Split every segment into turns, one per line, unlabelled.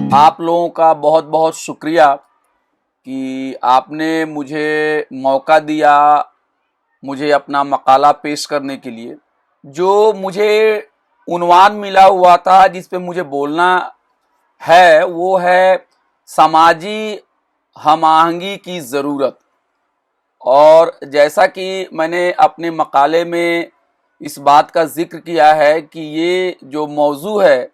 आप लोगों का बहुत बहुत शुक्रिया कि आपने मुझे मौका दिया मुझे अपना मकाला पेश करने के लिए। जो मुझे उन्वान मिला हुआ था जिस पे मुझे बोलना है वो है समाजी हम आहंगी की ज़रूरत। और जैसा कि मैंने अपने मकाले में इस बात का जिक्र किया है कि ये जो मौजू है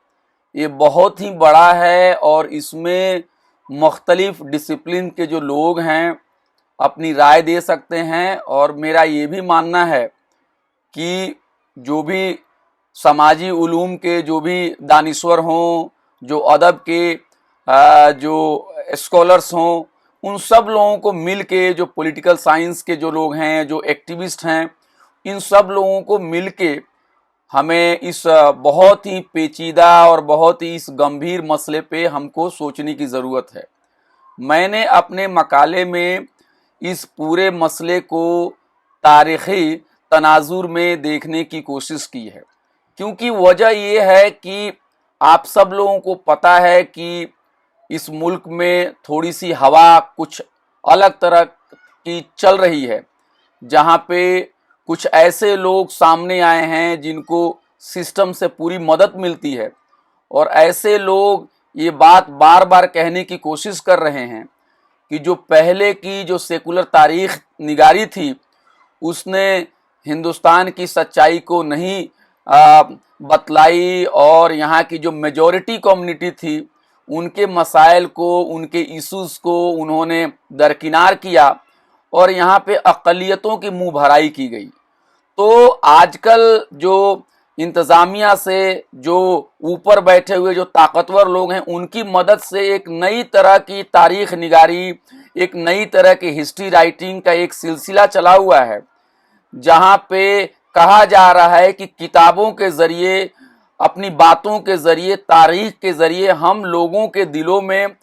ये बहुत ही बड़ा है और इसमें मुख्तलिफ डिसिप्लिन के जो लोग हैं अपनी राय दे सकते हैं। और मेरा ये भी मानना है कि जो भी समाजी उलूम के जो भी दानिश्वर हों, जो अदब के जो स्कॉलर्स हों, उन सब लोगों को मिल के, जो पॉलिटिकल साइंस के जो लोग हैं, जो एक्टिविस्ट हैं, इन सब लोगों को मिल के हमें इस बहुत ही पेचीदा और बहुत ही इस गंभीर मसले पे हमको सोचने की ज़रूरत है। मैंने अपने मकाले में इस पूरे मसले को तारीख़ी तनाजुर में देखने की कोशिश की है, क्योंकि वजह ये है कि आप सब लोगों को पता है कि इस मुल्क में थोड़ी सी हवा कुछ अलग तरह की चल रही है, जहाँ पे कुछ ऐसे लोग सामने आए हैं जिनको सिस्टम से पूरी मदद मिलती है, और ऐसे लोग ये बात बार बार कहने की कोशिश कर रहे हैं कि जो पहले की जो सेकुलर तारीख निगारी थी उसने हिंदुस्तान की सच्चाई को नहीं बतलाई, और यहाँ की जो मेजॉरिटी कम्युनिटी थी उनके मसाइल को, उनके इश्यूज़ को उन्होंने दरकिनार किया और यहाँ पे अक़लियतों की मुँह भराई की गई। तो आजकल जो इंतज़ामिया से जो ऊपर बैठे हुए जो ताकतवर लोग हैं उनकी मदद से एक नई तरह की तारीख़ निगारी, एक नई तरह की हिस्ट्री राइटिंग का एक सिलसिला चला हुआ है, जहाँ पे कहा जा रहा है कि किताबों के ज़रिए, अपनी बातों के ज़रिए, तारीख़ के ज़रिए हम लोगों के दिलों में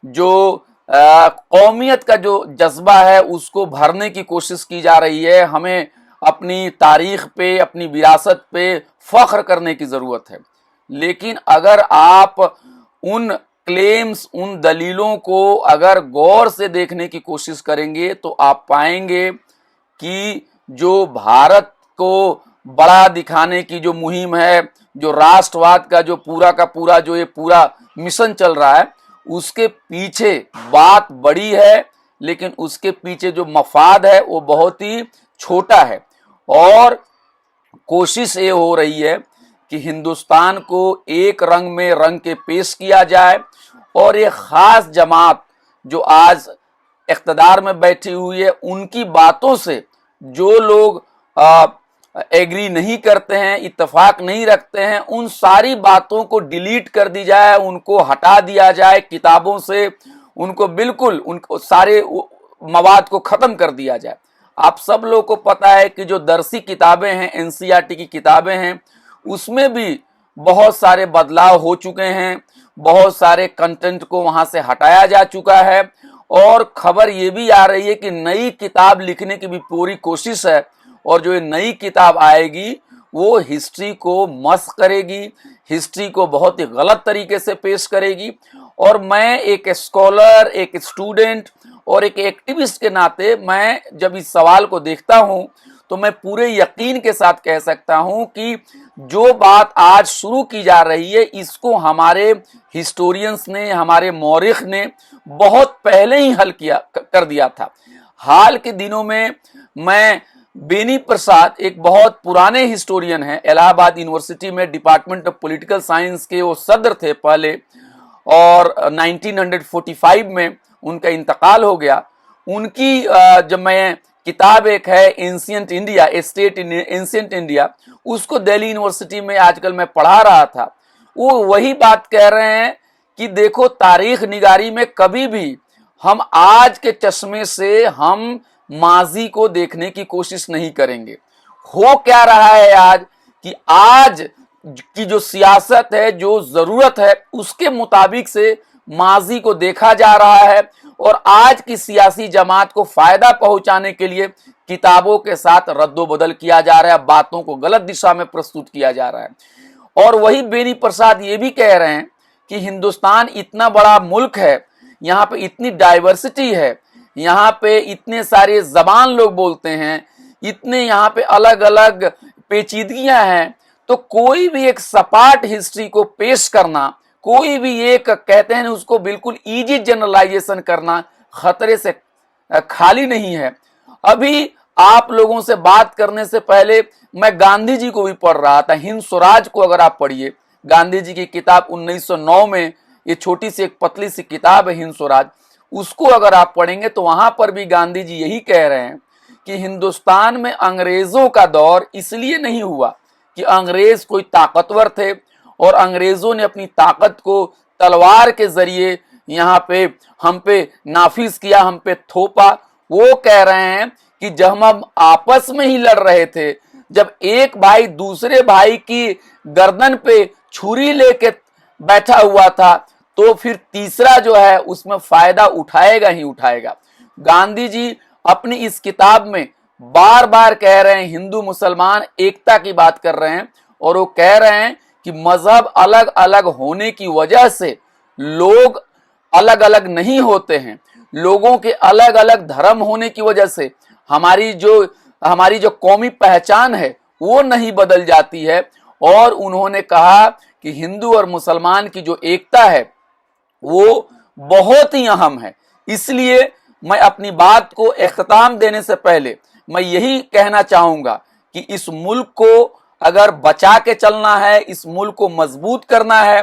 जो कौमियत का जो जज्बा है उसको भरने की कोशिश की जा रही है। हमें अपनी तारीख़ पे, अपनी विरासत पे फ़ख्र करने की ज़रूरत है। लेकिन अगर आप उन क्लेम्स, उन दलीलों को अगर गौर से देखने की कोशिश करेंगे तो आप पाएंगे कि जो भारत को बड़ा दिखाने की जो मुहिम है, जो राष्ट्रवाद का जो पूरा का पूरा जो ये पूरा मिशन चल रहा है, उसके पीछे बात बड़ी है, लेकिन उसके पीछे जो मफाद है वो बहुत ही छोटा है। और कोशिश ये हो रही है कि हिंदुस्तान को एक रंग में रंग के पेश किया जाए, और ये ख़ास जमात जो आज इक़्तिदार में बैठी हुई है उनकी बातों से जो लोग एग्री नहीं करते हैं, इत्तेफाक नहीं रखते हैं, उन सारी बातों को डिलीट कर दी जाए, उनको हटा दिया जाए किताबों से, उनको बिल्कुल उनको सारे मवाद को ख़त्म कर दिया जाए। आप सब लोगों को पता है कि जो दरसी किताबें हैं, एनसीईआरटी की किताबें हैं, उसमें भी बहुत सारे बदलाव हो चुके हैं, बहुत सारे कंटेंट को वहाँ से हटाया जा चुका है, और खबर ये भी आ रही है कि नई किताब लिखने की भी पूरी कोशिश है, और जो ये नई किताब आएगी वो हिस्ट्री को मस्ख़ करेगी, हिस्ट्री को बहुत ही गलत तरीके से पेश करेगी। और मैं एक स्कॉलर, एक स्टूडेंट और एक एक्टिविस्ट के नाते मैं जब इस सवाल को देखता हूँ तो मैं पूरे यकीन के साथ कह सकता हूँ कि जो बात आज शुरू की जा रही है इसको हमारे हिस्टोरियंस ने, हमारे मौरिख ने बहुत पहले ही हल कर दिया था। हाल के दिनों में मैं बेनी प्रसाद, एक बहुत पुराने हिस्टोरियन हैं, इलाहाबाद यूनिवर्सिटी में डिपार्टमेंट ऑफ पॉलिटिकल साइंस के वो सदर थे पहले, और 1945 में उनका इंतकाल हो गया। उनकी जब मैं किताब एक है ancient India, A state in ancient India, उसको दिल्ली यूनिवर्सिटी में आजकल मैं पढ़ा रहा था, वो वही बात कह रहे हैं कि देखो तारीख निगारी में कभी भी हम आज के चश्मे से हम माजी को देखने की कोशिश नहीं करेंगे। हो क्या रहा है आज कि आज की जो सियासत है, जो ज़रूरत है, उसके मुताबिक से माजी को देखा जा रहा है, और आज की सियासी जमात को फ़ायदा पहुंचाने के लिए किताबों के साथ रद्दोबदल किया जा रहा है, बातों को गलत दिशा में प्रस्तुत किया जा रहा है। और वही बेनी प्रसाद ये भी कह रहे हैं کہ हिंदुस्तान इतना बड़ा मुल्क है, यहाँ पे इतनी डाइवर्सिटी है, यहाँ पे इतने सारे जबान लोग बोलते हैं, इतने यहाँ पे अलग अलग पेचीदगियां हैं, तो कोई भी एक सपाट हिस्ट्री को पेश करना, कोई भी एक कहते हैं उसको बिल्कुल इजी जनरलाइजेशन करना खतरे से खाली नहीं है। अभी आप लोगों से बात करने से पहले मैं गांधी जी को भी पढ़ रहा था, हिंद स्वराज को अगर आप पढ़िए, गांधी जी की किताब 1909 में, ये छोटी सी एक पतली सी किताब है हिंद स्वराज, उसको अगर आप पढ़ेंगे तो वहां पर भी गांधी जी यही कह रहे हैं कि हिंदुस्तान में अंग्रेजों का दौर इसलिए नहीं हुआ कि अंग्रेज कोई ताकतवर थे और अंग्रेजों ने अपनी ताकत को तलवार के जरिए यहाँ पे हम पे नाफिज किया, हम पे थोपा। वो कह रहे हैं कि जब हम आपस में ही लड़ रहे थे, जब एक भाई दूसरे भाई की गर्दन पे छुरी लेके बैठा हुआ था, तो फिर तीसरा जो है उसमें फायदा उठाएगा ही उठाएगा। गांधी जी अपनी इस किताब में बार बार कह रहे हैं, हिंदू मुसलमान एकता की बात कर रहे हैं, और वो कह रहे हैं कि मजहब अलग अलग होने की वजह से लोग अलग अलग नहीं होते हैं, लोगों के अलग अलग धर्म होने की वजह से हमारी जो कौमी पहचान है वो नहीं बदल जाती है। और उन्होंने कहा कि हिंदू और मुसलमान की जो एकता है वो बहुत ही अहम है। इसलिए मैं अपनी बात को इख्तिताम देने से पहले मैं यही कहना चाहूंगा कि इस मुल्क को अगर बचा के चलना है, इस मुल्क को मजबूत करना है,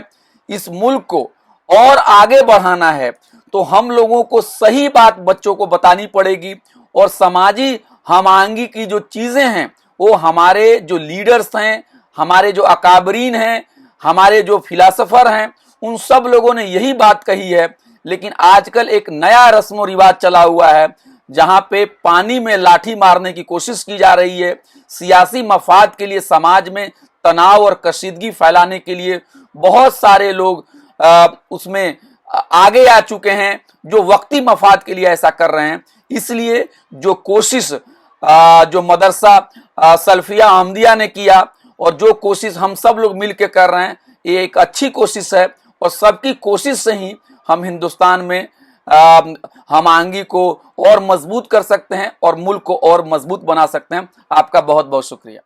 इस मुल्क को और आगे बढ़ाना है, तो हम लोगों को सही बात बच्चों को बतानी पड़ेगी। और समाजी हम आहंगी की जो चीजें हैं वो हमारे जो लीडर्स हैं, हमारे जो अकाबरीन हैं, हमारे जो फिलासफर हैं, उन सब लोगों ने यही बात कही है। लेकिन आजकल एक नया रस्म रिवाज चला हुआ है जहां पे पानी में लाठी मारने की कोशिश की जा रही है, सियासी मफाद के लिए समाज में तनाव और कशीदगी फैलाने के लिए बहुत सारे लोग उसमें आगे आ चुके हैं जो वक्ती मफाद के लिए ऐसा कर रहे हैं। इसलिए जो कोशिश जो मदरसा सल्फिया अहमदिया ने किया और जो कोशिश हम सब लोग मिलकर कर रहे हैं, ये एक अच्छी कोशिश है और सबकी कोशिश से ही हम हिंदुस्तान में हम आहंगी को और मजबूत कर सकते हैं और मुल्क को और मजबूत बना सकते हैं। आपका बहुत बहुत शुक्रिया।